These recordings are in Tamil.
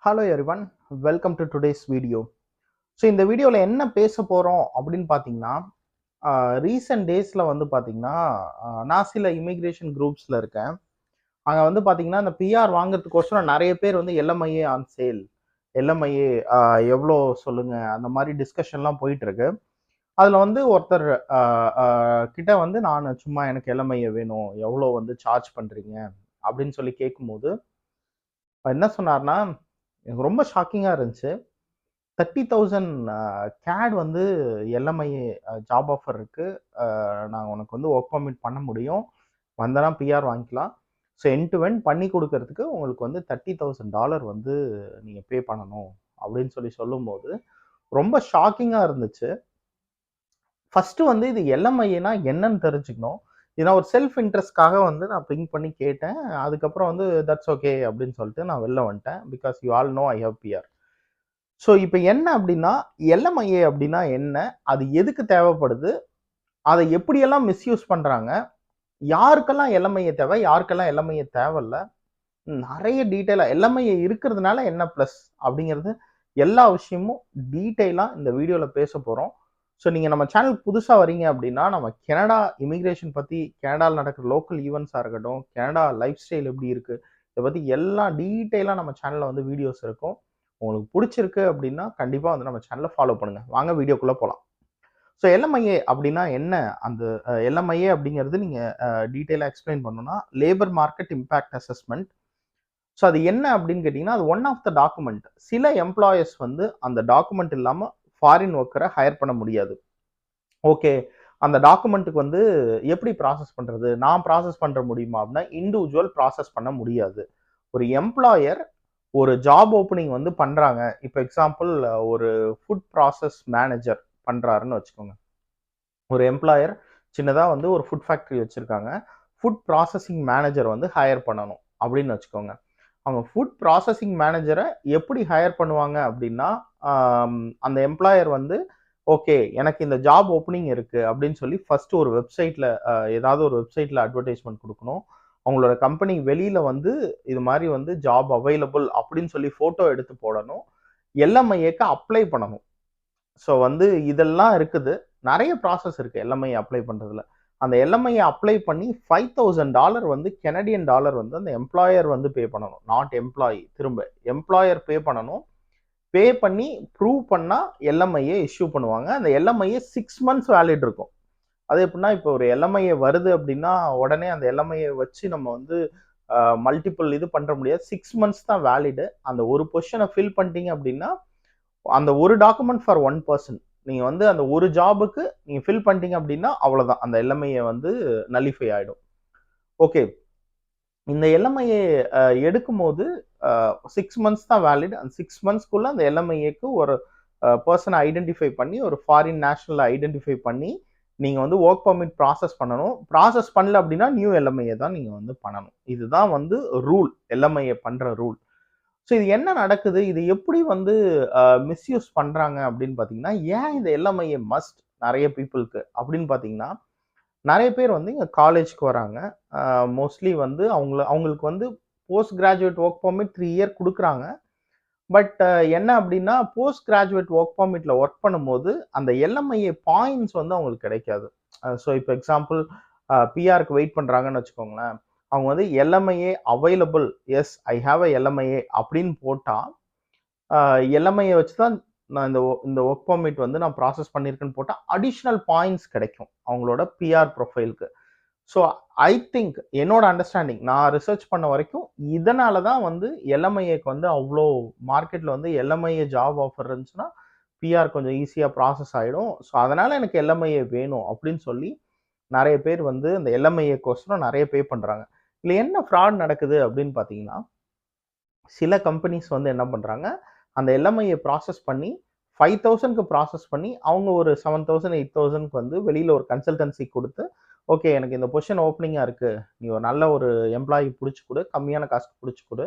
Hello everyone, welcome to today's video. So இந்த வீடியோவில் என்ன பேச போகிறோம் அப்படின்னு பார்த்தீங்கன்னா, ரீசெண்ட் டேஸில் வந்து பார்த்தீங்கன்னா, நான் சில இமிக்ரேஷன் குரூப்ஸில் இருக்கேன். அங்கே வந்து பார்த்தீங்கன்னா, இந்த பிஆர் வாங்குறதுக்கோசரம் நிறைய பேர் வந்து எல்எம்ஐஏ ஆன் சேல், எல்எம்ஐஏ எவ்வளோ சொல்லுங்க, அந்த மாதிரி டிஸ்கஷன்லாம் போயிட்டு இருக்கு. அதில் வந்து ஒருத்தர் கிட்ட வந்து நான் சும்மா எனக்கு எல்எம்ஐஏ வேணும், எவ்வளோ வந்து சார்ஜ் பண்ணுறீங்க அப்படின்னு சொல்லி கேட்கும்போது என்ன சொன்னார்னா, எனக்கு ரொம்ப ஷாக்கிங்கா இருந்துச்சு. 30,000 கேட் வந்து எல்எம்ஐஏ ஜாப் ஆஃபர் இருக்கு. நான் உனக்கு வந்து ஒர்க் பர்மிட் பண்ண முடியும். வந்தனா பிஆர் வாங்கிக்கலாம். ஸோ எண்ட் டு எண்ட் பண்ணி குடுக்கறதுக்கு உங்களுக்கு வந்து $30,000 வந்து நீங்க பே பண்ணணும் அப்படின்னு சொல்லி சொல்லும்போது, ரொம்ப ஷாக்கிங்கா இருந்துச்சு. ஃபர்ஸ்ட்டு வந்து இது எல்எம்ஐஏன்னா என்னன்னு தெரிஞ்சுக்கணும். இது நான் ஒரு செல்ஃப் இன்ட்ரெஸ்ட்காக வந்து நான் பிங் பண்ணி கேட்டேன். அதுக்கப்புறம் வந்து தட்ஸ் ஓகே அப்படின்னு சொல்லிட்டு நான் வெளில வந்துட்டேன். Because you all know I have PR. So இப்ப என்ன அப்படின்னா, எல்எம்ஐஏ அப்படின்னா என்ன? அது எதுக்கு தேவைப்படுது? அதை எப்படியெல்லாம் மிஸ்யூஸ் பண்றாங்க? யாருக்கெல்லாம் எல்எம்ஐஏ தேவை? யாருக்கெல்லாம் எல்எம்ஐஏ தேவையில்ல? நெறைய டீட்டெயிலா எல்எம்ஐஏ இருக்கிறதுனால என்ன பிளஸ்? அப்படிங்கிறது எல்லா விஷயமும் டீட்டெயிலா இந்த வீடியோல பேசப் போறோம். ஸோ நீங்க நம்ம சேனலுக்கு புதுசா வரீங்க அப்படின்னா, நம்ம கனடா இமிகிரேஷன் பத்தி, கனடால நடக்கிற லோக்கல் ஈவென்ட்ஸா இருக்கட்டும், கனடா லைஃப் ஸ்டைல் எப்படி இருக்கு? இத பத்தி எல்லாம் டீட்டெயிலா நம்ம சேனல்ல வந்து வீடியோஸ் இருக்கும். உங்களுக்கு புடிச்சிருக்கு அப்படின்னா, கண்டிப்பா வந்து நம்ம சேனல ஃபாலோ பண்ணுங்க. வாங்க வீடியோக்குள்ள போலாம். ஸோ எல்எம்ஐஏ அப்படின்னா என்ன? அந்த எல்எம்ஐஏ அப்படிங்கிறது நீங்க டீட்டெயிலா எக்ஸ்பிளைன் பண்ணணும்னா, labour market impact assessment. So அது என்ன அப்படின்னு கேட்டீங்கன்னா, அது ஒன் ஆஃப் த டாக்குமெண்ட். சில எம்ப்ளாயர்ஸ் வந்து அந்த டாக்குமெண்ட் இல்லாம ஃபாரின் ஒர்க்கர ஹையர் பண்ண முடியாது. ஓகே. அந்த டாக்குமெண்ட்டுக்கு வந்து எப்படி ப்ராசஸ் பண்றது? நான் ப்ராசஸ் பண்ற முடியுமா? அப்படின்னா, இண்டிவிஜுவல் ப்ராசஸ் பண்ண முடியாது. ஒரு எம்ப்ளாயர் ஒரு ஜாப் ஓப்பனிங் வந்து பண்றாங்க. இப்ப எக்ஸாம்பிள் ஒரு ஃபுட் ப்ராசஸ் மேனேஜர் பண்றாருன்னு வச்சுக்கோங்க. ஒரு எம்ப்ளாயர் சின்னதா வந்து ஒரு ஃபுட் ஃபேக்டரி வச்சிருக்காங்க. ஃபுட் ப்ராசஸிங் மேனேஜர் வந்து ஹையர் பண்ணணும் அப்படின்னு வச்சுக்கோங்க. அவங்க ஃபுட் ப்ராசஸிங் மேனேஜர எப்படி ஹையர் பண்ணுவாங்க அப்படின்னா, அந்த எம்ப்ளாயர் வந்து ஓகே, எனக்கு இந்த ஜாப் ஓப்பனிங் இருக்கு அப்படின்னு சொல்லி ஃபர்ஸ்ட் ஒரு வெப்சைட்ல ஏதாவது ஒரு வெப்சைட்ல அட்வர்டைஸ்மென்ட் குடுக்கணும். அவங்களோட கம்பெனி வெளியில வந்து இது மாரி வந்து ஜாப் அவைலபிள் அப்படின்னு சொல்லி ஃபோட்டோ எடுத்து போடணும். எல்எம்ஐஏக்கு அப்ளை பண்ணணும். ஸோ வந்து இதெல்லாம் இருக்குது. நெறைய ப்ராசஸ் இருக்கு எல்எம்ஐ அப்ளை பண்றதுல. அந்த எல்எம்ஐ அப்ளை பண்ணி $5,000 வந்து கனடியன் டாலர் வந்து அந்த எம்ப்ளாயர் வந்து பே பண்ணணும். Not employee. திரும்ப எம்ப்ளாயர் பே பண்ணணும். பே பண்ணி ப்ரூவ் பண்ணா எல்எம்ஐஏ இஷ்யூ பண்ணுவாங்க. அந்த எல்எம்ஐஏ 6 மந்த்ஸ் வேலிட் இருக்கும். அது எப்படின்னா, இப்போ ஒரு எல்எம்ஐஏ வருது அப்படின்னா, உடனே அந்த எல்எம்ஐஏ வச்சு நம்ம வந்து மல்டிபிள் இது பண்ற முடியாது. 6 மந்த்ஸ் தான் வேலிடு. அந்த ஒரு பொசிஷன ஃபில் பண்ணிட்டீங்க அப்படின்னா, அந்த ஒரு டாக்குமெண்ட் ஃபார் ஒன் பர்சன். நீங்க வந்து அந்த ஒரு ஜாபுக்கு நீங்க ஃபில் பண்ணிட்டீங்க அப்படின்னா, அவ்வளோதான். அந்த எல்எம்ஐஏ வந்து நல்லிஃபை ஆயிடும். ஓகே. இந்த எல்எம்ஐஏ எடுக்கும்போது 6 மந்த்ஸ் தான் வேலிட். அந்த 6 மந்த்ஸ்க்குள்ள அந்த எல்எம்ஐஏக்கு ஒரு பெர்சன ஐடென்டிஃபை பண்ணி, ஒரு ஃபாரின் நேஷனல ஐடென்டிஃபை பண்ணி, நீங்க வந்து வொர்க் பெர்மிட் ப்ராசஸ் பண்ணணும். ப்ராசஸ் பண்ணல அப்படின்னா, நியூ எல்எம்ஐஏ தான் நீங்க வந்து பண்ணணும். இதுதான் வந்து ரூல். எல்எம்ஐஏ பண்ற ரூல். ஸோ இது என்ன நடக்குது? இது எப்படி வந்து மிஸ்யூஸ் பண்றாங்க அப்படின்னு பார்த்தீங்கன்னா, ஏன் இந்த எல்எம்ஐஏ மஸ்ட் நெறைய பீப்பிள்க்கு அப்படின்னு பார்த்தீங்கன்னா, நெறைய பேர் வந்து இங்க காலேஜ்க்கு வராங்க. மோஸ்ட்லி வந்து அவங்களுக்கு வந்து post graduate work permit 3 year குடுக்குறாங்க. பட் என்ன அப்படின்னா, போஸ்ட் கிராஜுவேட் வொர்க் பெர்மிட்ல வொர்க் பண்ணும்போது, அந்த எல்எம்ஐஏ பாயிண்ட்ஸ் வந்து அவங்களுக்கு கிடைக்காது. ஸோ இப்ப எக்ஸாம்பிள் பிஆர்க்கு வெயிட் பண்றாங்கன்னு வச்சுக்கோங்களேன். அவங்க வந்து LMIA available. Yes I have a LMIA அப்படின்னு போட்டா, எல்எம்ஐஏ வச்சு தான் நான் இந்த வொர்க் பெர்மிட் வந்து நான் ப்ராசஸ் பண்ணியிருக்கேன்னு போட்டா, அடிஷனல் பாயிண்ட்ஸ் கிடைக்கும். அவங்களோட பிஆர் ப்ரொஃபைலுக்கு. ஸோ ஐ திங்க் என்னோட அண்டர்ஸ்டாண்டிங் நான் ரிசர்ச் பண்ண வரைக்கும் இதனால தான் வந்து எல்எம்ஐஏக்கு வந்து அவ்வளோ மார்க்கெட்ல வந்து எல்எம்ஐஏ ஜாப் ஆஃபர் இருந்துச்சுன்னா பிஆர் கொஞ்சம் ஈஸியாக ப்ராசஸ் ஆகிடும். ஸோ அதனால எனக்கு எல்எம்ஐஏ வேணும் அப்படின்னு சொல்லி நிறைய பேர் வந்து இந்த எல்எம்ஐஏக்கோசரம் நிறைய பே பண்ணுறாங்க. இல்லை என்ன ஃப்ராட் நடக்குது அப்படின்னு பார்த்தீங்கன்னா, சில கம்பெனிஸ் வந்து என்ன பண்ணுறாங்க, அந்த எல்எம்ஐஏ ப்ராசஸ் பண்ணி 5,000க்கு ப்ராசஸ் பண்ணி அவங்க ஒரு 7,000 8,000க்கு வந்து வெளியில் ஒரு கன்சல்டன்சி கொடுத்து, ஓகே எனக்கு இந்த பொசிஷன் ஓப்பனிங்காக இருக்கு, நீ ஒரு நல்ல ஒரு எம்ப்ளாயி பிடிச்சி கொடு, கம்மியான காசுக்கு பிடிச்சி கொடு,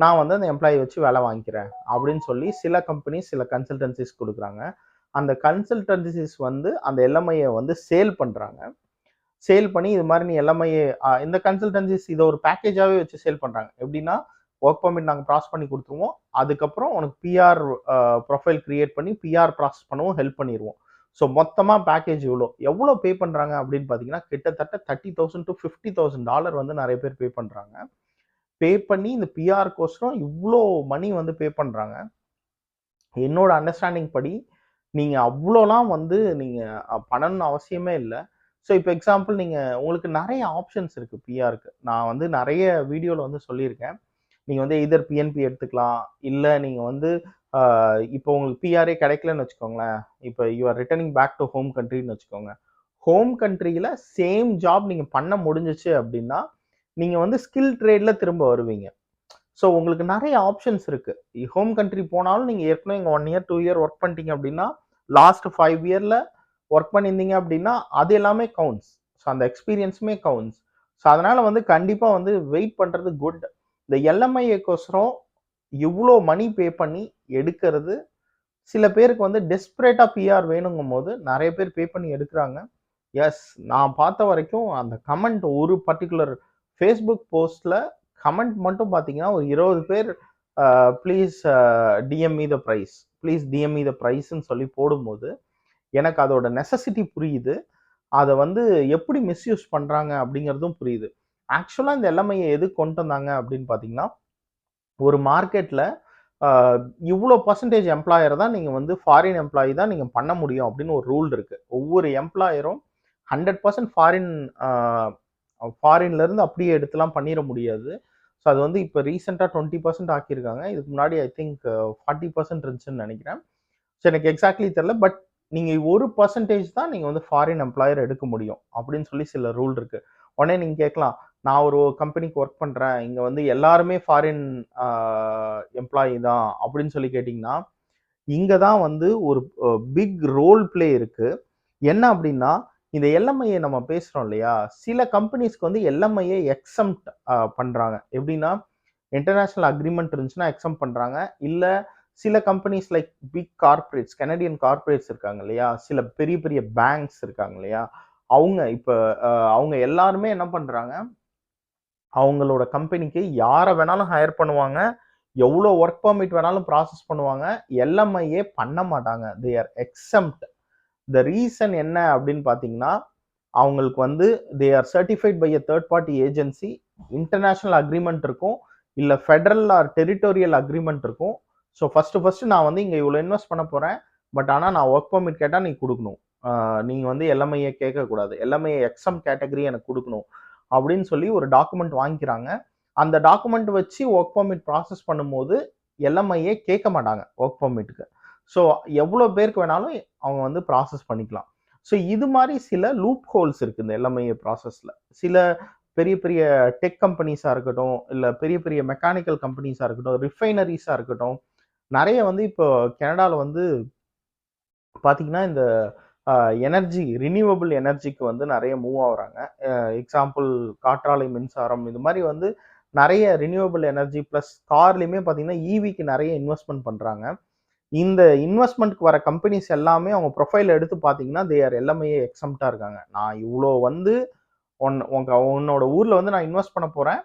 நான் வந்து அந்த எம்ப்ளாயி வச்சு வேலை வாங்கிக்கிறேன் அப்படின்னு சொல்லி சில கம்பெனிஸ் சில கன்சல்டன்சிஸ் கொடுக்குறாங்க. அந்த கன்சல்டன்சிஸ் வந்து அந்த எல்எம்ஐயை வந்து சேல் பண்ணுறாங்க. சேல் பண்ணி இது மாதிரி நீ எல்எம்ஐஏ இந்த கன்சல்டன்சிஸ் இதை ஒரு பேக்கேஜாகவே வச்சு சேல் பண்ணுறாங்க. எப்படின்னா, ஒர்க் பர்மிட் நாங்கள் ப்ராசஸ் பண்ணி கொடுத்துருவோம். அதுக்கப்புறம் உனக்கு பிஆர் ப்ரொஃபைல் கிரியேட் பண்ணி பிஆர் ப்ராசஸ் பண்ணவும் ஹெல்ப் பண்ணிடுவோம். ஸோ மொத்தமாக பேக்கேஜ் எவ்வளோ பே பண்ணுறாங்க அப்படின்னு பார்த்தீங்கன்னா கிட்டத்தட்ட $30,000 to $50,000 வந்து நிறைய பேர் பே பண்ணுறாங்க. பே பண்ணி இந்த பிஆர்க்கோசரம் இவ்வளோ மணி வந்து பே பண்ணுறாங்க. என்னோட அண்டர்ஸ்டாண்டிங் படி நீங்கள் அவ்வளோலாம் வந்து நீங்கள் பண்ணணும்னு அவசியமே இல்லை. ஸோ இப்போ எக்ஸாம்பிள் உங்களுக்கு நிறைய ஆப்ஷன்ஸ் இருக்குது பிஆருக்கு. நான் வந்து நிறைய வீடியோவில் வந்து சொல்லியிருக்கேன். நீங்கள் வந்து எய்தர் பிஎன்பி எடுத்துக்கலாம், இல்லை நீங்கள் வந்து இப்போ உங்களுக்கு பிஆரே கிடைக்கலன்னு வச்சுக்கோங்களேன். இப்போ you are returning back to home கண்ட்ரின்னு வச்சுக்கோங்க. ஹோம் கண்ட்ரியில் சேம் ஜாப் நீங்கள் பண்ண முடிஞ்சிச்சு அப்படின்னா நீங்கள் வந்து ஸ்கில் ட்ரேடில் திரும்ப வருவீங்க. ஸோ உங்களுக்கு நிறைய ஆப்ஷன்ஸ் இருக்கு. ஹோம் கண்ட்ரி போனாலும் நீங்கள் ஏற்கனவே இங்கே 1 இயர் 2 இயர் ஒர்க் பண்ணிட்டீங்க அப்படின்னா லாஸ்ட் 5 இயரில் ஒர்க் பண்ணியிருந்தீங்க அப்படின்னா அது எல்லாமே கவுண்ட்ஸ். ஸோ அந்த எக்ஸ்பீரியன்ஸுமே கவுண்ட்ஸ். ஸோ அதனால் வந்து கண்டிப்பாக வந்து வெயிட் பண்ணுறது குட். இந்த எல்எம்ஐஏக்கோசரம் இவ்வளோ மணி பே பண்ணி எடுக்கிறது சில பேருக்கு வந்து டெஸ்பரேட்டாக பிஆர் வேணுங்கும் போது நிறைய பேர் பே பண்ணி எடுக்கிறாங்க. எஸ், நான் பார்த்த வரைக்கும் அந்த கமெண்ட் ஒரு பர்டிகுலர் ஃபேஸ்புக் போஸ்ட்டில் கமெண்ட் மட்டும் பார்த்தீங்கன்னா ஒரு 20 பேர் please DM me the price, please DM me the ப்ரைஸ்ன்னு சொல்லி போடும்போது எனக்கு அதோட நெசசிட்டி புரியுது. அதை வந்து எப்படி மிஸ்யூஸ் பண்ணுறாங்க அப்படிங்கிறதும் புரியுது. ஆக்சுவலாக இந்த எல்எம்ஐயை எது கொண்டு வந்தாங்க அப்படின்னு பார்த்தீங்கன்னா ஒரு மார்க்கெட்டில் இவ்வளோ பர்சன்டேஜ் எம்ப்ளாயர் தான் நீங்கள் வந்து ஃபாரின் எம்ப்ளாயி தான் நீங்கள் பண்ண முடியும் அப்படின்னு ஒரு ரூல் இருக்குது. ஒவ்வொரு எம்ப்ளாயரும் 100% ஃபாரின்லேருந்து அப்படியே எடுத்துலாம் பண்ணிட முடியாது. ஸோ அது வந்து இப்போ ரீசெண்டாக 20% ஆக்கியிருக்காங்க. இதுக்கு முன்னாடி ஐ திங்க் 40% இருந்துச்சுன்னு நினைக்கிறேன். ஸோ எனக்கு எக்ஸாக்ட்லி தெரில. பட் நீங்கள் 1% தான் நீங்கள் வந்து ஃபாரின் எம்ப்ளாயர் எடுக்க முடியும் அப்படின்னு சொல்லி சில ரூல் இருக்குது. உடனே நீங்கள் கேட்கலாம், நான் ஒரு கம்பெனிக்கு ஒர்க் பண்ணுறேன், இங்கே வந்து எல்லாருமே ஃபாரின் எம்ப்ளாயி தான் அப்படின்னு சொல்லி கேட்டிங்கன்னா இங்கே தான் வந்து ஒரு பிக் ரோல் பிளே இருக்குது. என்ன அப்படின்னா இந்த எல்எம்ஐயை நம்ம பேசுகிறோம் இல்லையா, சில கம்பெனிஸ்க்கு வந்து எல்எம்ஐயை எக்ஸம்ட் பண்ணுறாங்க. எப்படின்னா இன்டர்நேஷ்னல் அக்ரிமெண்ட் இருந்துச்சுன்னா எக்ஸம்ட் பண்ணுறாங்க. இல்லை சில companies like big corporates, Canadian corporates இருக்காங்க இல்லையா, சில பெரிய பெரிய பேங்க்ஸ் இருக்காங்க இல்லையா, அவங்க இப்போ அவங்க எல்லாருமே என்ன பண்ணுறாங்க, அவங்களோட கம்பெனிக்கு யாரை வேணாலும் ஹையர் பண்ணுவாங்க, எவ்வளோ ஒர்க் பர்மிட் வேணாலும் ப்ராசஸ் பண்ணுவாங்க, எல்எம்ஐஏ பண்ண மாட்டாங்க. They are exempt. The reason என்ன அப்படின்னு பார்த்தீங்கன்னா அவங்களுக்கு வந்து they are certified by a third party agency, international agreement இருக்கும், இல்லை ஃபெடரல் ஆர் டெரிட்டோரியல் அக்ரிமெண்ட் இருக்கும். ஸோ ஃபஸ்ட்டு நான் வந்து இங்கே இவ்வளோ இன்வெஸ்ட் பண்ண போகிறேன், பட் ஆனால் நான் ஒர்க் பர்மிட் கேட்டால் நீ கொடுக்கணும், நீங்கள் வந்து எல்எம்ஐஏ கேட்கக்கூடாது, எல்எம்ஐஏ எக்ஸம் கேட்டகரி எனக்கு கொடுக்கணும் அப்படின்னு சொல்லி ஒரு டாக்குமெண்ட் வாங்கிக்கிறாங்க. அந்த டாக்குமெண்ட் வச்சு ஒர்க் பர்மிட் ப்ராசஸ் பண்ணும்போது எல்எம்ஐஏ கேட்க மாட்டாங்க ஒர்க் பர்மிட்டுக்கு. ஸோ எவ்வளோ பேருக்கு வேணாலும் அவங்க வந்து ப்ராசஸ் பண்ணிக்கலாம். ஸோ இது மாதிரி சில லூப் ஹோல்ஸ் இருக்குது இந்த எல்எம்ஐஏ ப்ராசஸில். சில பெரிய பெரிய டெக் கம்பெனிஸாக இருக்கட்டும், இல்லை பெரிய பெரிய மெக்கானிக்கல் கம்பெனிஸாக இருக்கட்டும், ரிஃபைனரிஸாக இருக்கட்டும், நிறைய வந்து இப்போ கனடாவில் வந்து பார்த்தீங்கன்னா இந்த எனர்ஜி, ரினியூவபிள் எனர்ஜிக்கு வந்து நிறைய மூவ் ஆகுறாங்க. எக்ஸாம்பிள் காற்றாலை மின்சாரம், இது மாதிரி வந்து நிறைய ரினியூவபிள் எனர்ஜி ப்ளஸ் கார்லேயுமே பார்த்தீங்கன்னா ஈவிக்கு நிறைய இன்வெஸ்ட்மெண்ட் பண்ணுறாங்க. இந்த இன்வெஸ்ட்மெண்ட்க்கு வர கம்பெனிஸ் எல்லாமே அவங்க ப்ரொஃபைல் எடுத்து பார்த்தீங்கன்னா தே ஆர் எல்லாமே எக்ஸம்ப்டாக இருக்காங்க. நான் இவ்வளோ வந்து உன்னோட ஊரில் வந்து நான் இன்வெஸ்ட் பண்ண போகிறேன்,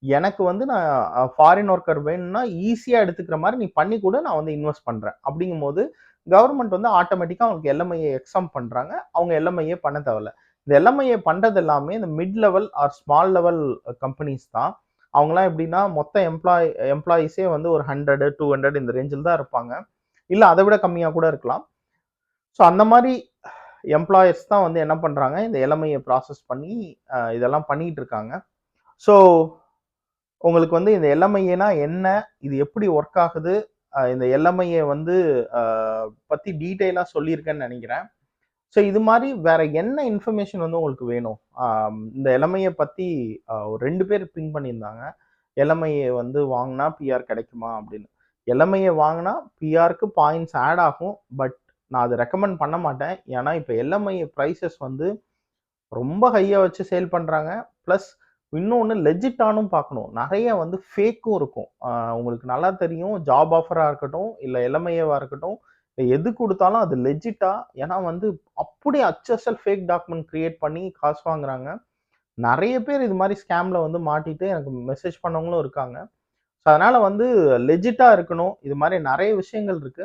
எனக்கு வந்து நான் ஃபாரின் ஒர்க்கர் வேணும்னா ஈஸியாக எடுத்துக்கிற மாதிரி நீ பண்ணி கூட நான் வந்து இன்வெஸ்ட் பண்ணுறேன் அப்படிங்கும்போது கவர்மெண்ட் வந்து ஆட்டோமேட்டிக்காக அவங்களுக்கு எல்எம்ஐஏ எக்ஸாம் பண்ணுறாங்க. அவங்க எல்எம்ஐஏ பண்ண தேவையில்ல. இந்த எல்எம்ஐஏ பண்ணுறது எல்லாமே இந்த mid level or small level companies தான். அவங்களாம் எப்படின்னா மொத்த எம்ப்ளாயீஸே வந்து ஒரு 100 200 இந்த ரேஞ்சில் தான் இருப்பாங்க, இல்லை அதை விட கம்மியாக கூட இருக்கலாம். ஸோ அந்த மாதிரி எம்ப்ளாயர்ஸ் தான் வந்து என்ன பண்ணுறாங்க, இந்த எல்எம்ஐஏ ப்ராசஸ் பண்ணி இதெல்லாம் பண்ணிகிட்டு இருக்காங்க. ஸோ உங்களுக்கு வந்து இந்த எல்எம்ஐஏனா என்ன, இது எப்படி ஒர்க் ஆகுது, இந்த எல்எம்ஐஏ வந்து பற்றி டீட்டெயிலாக சொல்லியிருக்கேன்னு நினைக்கிறேன். ஸோ இது மாதிரி வேற என்ன இன்ஃபர்மேஷன் வந்து உங்களுக்கு வேணும்? இந்த எல்எம்ஐஏ பற்றி ஒரு 2 பேர் பிங் பண்ணியிருந்தாங்க. எல்எம்ஐஏ வந்து வாங்கினா பிஆர் கிடைக்குமா அப்படின்னு. எல்எம்ஐஏ வாங்கினா பிஆருக்கு பாயிண்ட்ஸ் ஆட் ஆகும், பட் நான் அதை ரெக்கமெண்ட் பண்ண மாட்டேன். ஏன்னா இப்போ எல்எம்ஐஏ ப்ரைஸஸ் வந்து ரொம்ப ஹையாக வச்சு சேல் பண்ணுறாங்க. ப்ளஸ் இன்னொன்று லெஜிட்டானும் பார்க்கணும். நிறைய வந்து ஃபேக்கும் இருக்கும். உங்களுக்கு நல்லா தெரியும், ஜாப் ஆஃபராக இருக்கட்டும், இல்லை எல்எம்ஐஏவாக இருக்கட்டும், எது கொடுத்தாலும் அது லெஜிட்டா. ஏன்னா வந்து அப்படியே HSL ஃபேக் டாக்குமெண்ட் கிரியேட் பண்ணி காசு வாங்குறாங்க. நிறைய பேர் இது மாதிரி ஸ்கேமில் வந்து மாட்டிட்டு எனக்கு மெசேஜ் பண்ணவங்களும் இருக்காங்க. ஸோ அதனால வந்து லெஜிட்டா இருக்கணும். இது மாதிரி நிறைய விஷயங்கள் இருக்கு.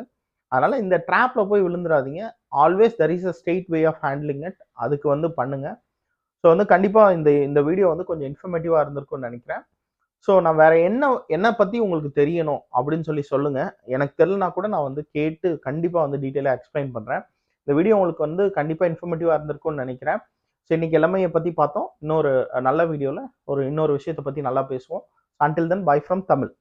அதனால இந்த ட்ராப்ல போய் விழுந்துடாதீங்க. Always there is a straight way of handling it. அதுக்கு வந்து பண்ணுங்க. ஸோ வந்து கண்டிப்பா இந்த இந்த வீடியோ வந்து கொஞ்சம் இன்ஃபர்மேட்டிவா இருந்திருக்கும்னு நினைக்கிறேன். ஸோ நான் வேற என்ன பத்தி உங்களுக்கு தெரியணும் அப்படின்னு சொல்லி சொல்லுங்க. எனக்கு தெரியலனா கூட நான் வந்து கேட்டு கண்டிப்பா வந்து டீட்டெயிலா எக்ஸ்பிளைன் பண்றேன். இந்த வீடியோ உங்களுக்கு வந்து கண்டிப்பா இன்ஃபர்மேட்டிவா இருந்திருக்கும்னு நினைக்கிறேன். ஸோ இன்னைக்கு எல்லாமே பத்தி பார்த்தோம். இன்னொரு நல்ல வீடியோல இன்னொரு விஷயத்தை பத்தி நல்லா பேசுவோம். Until then by from Tamil.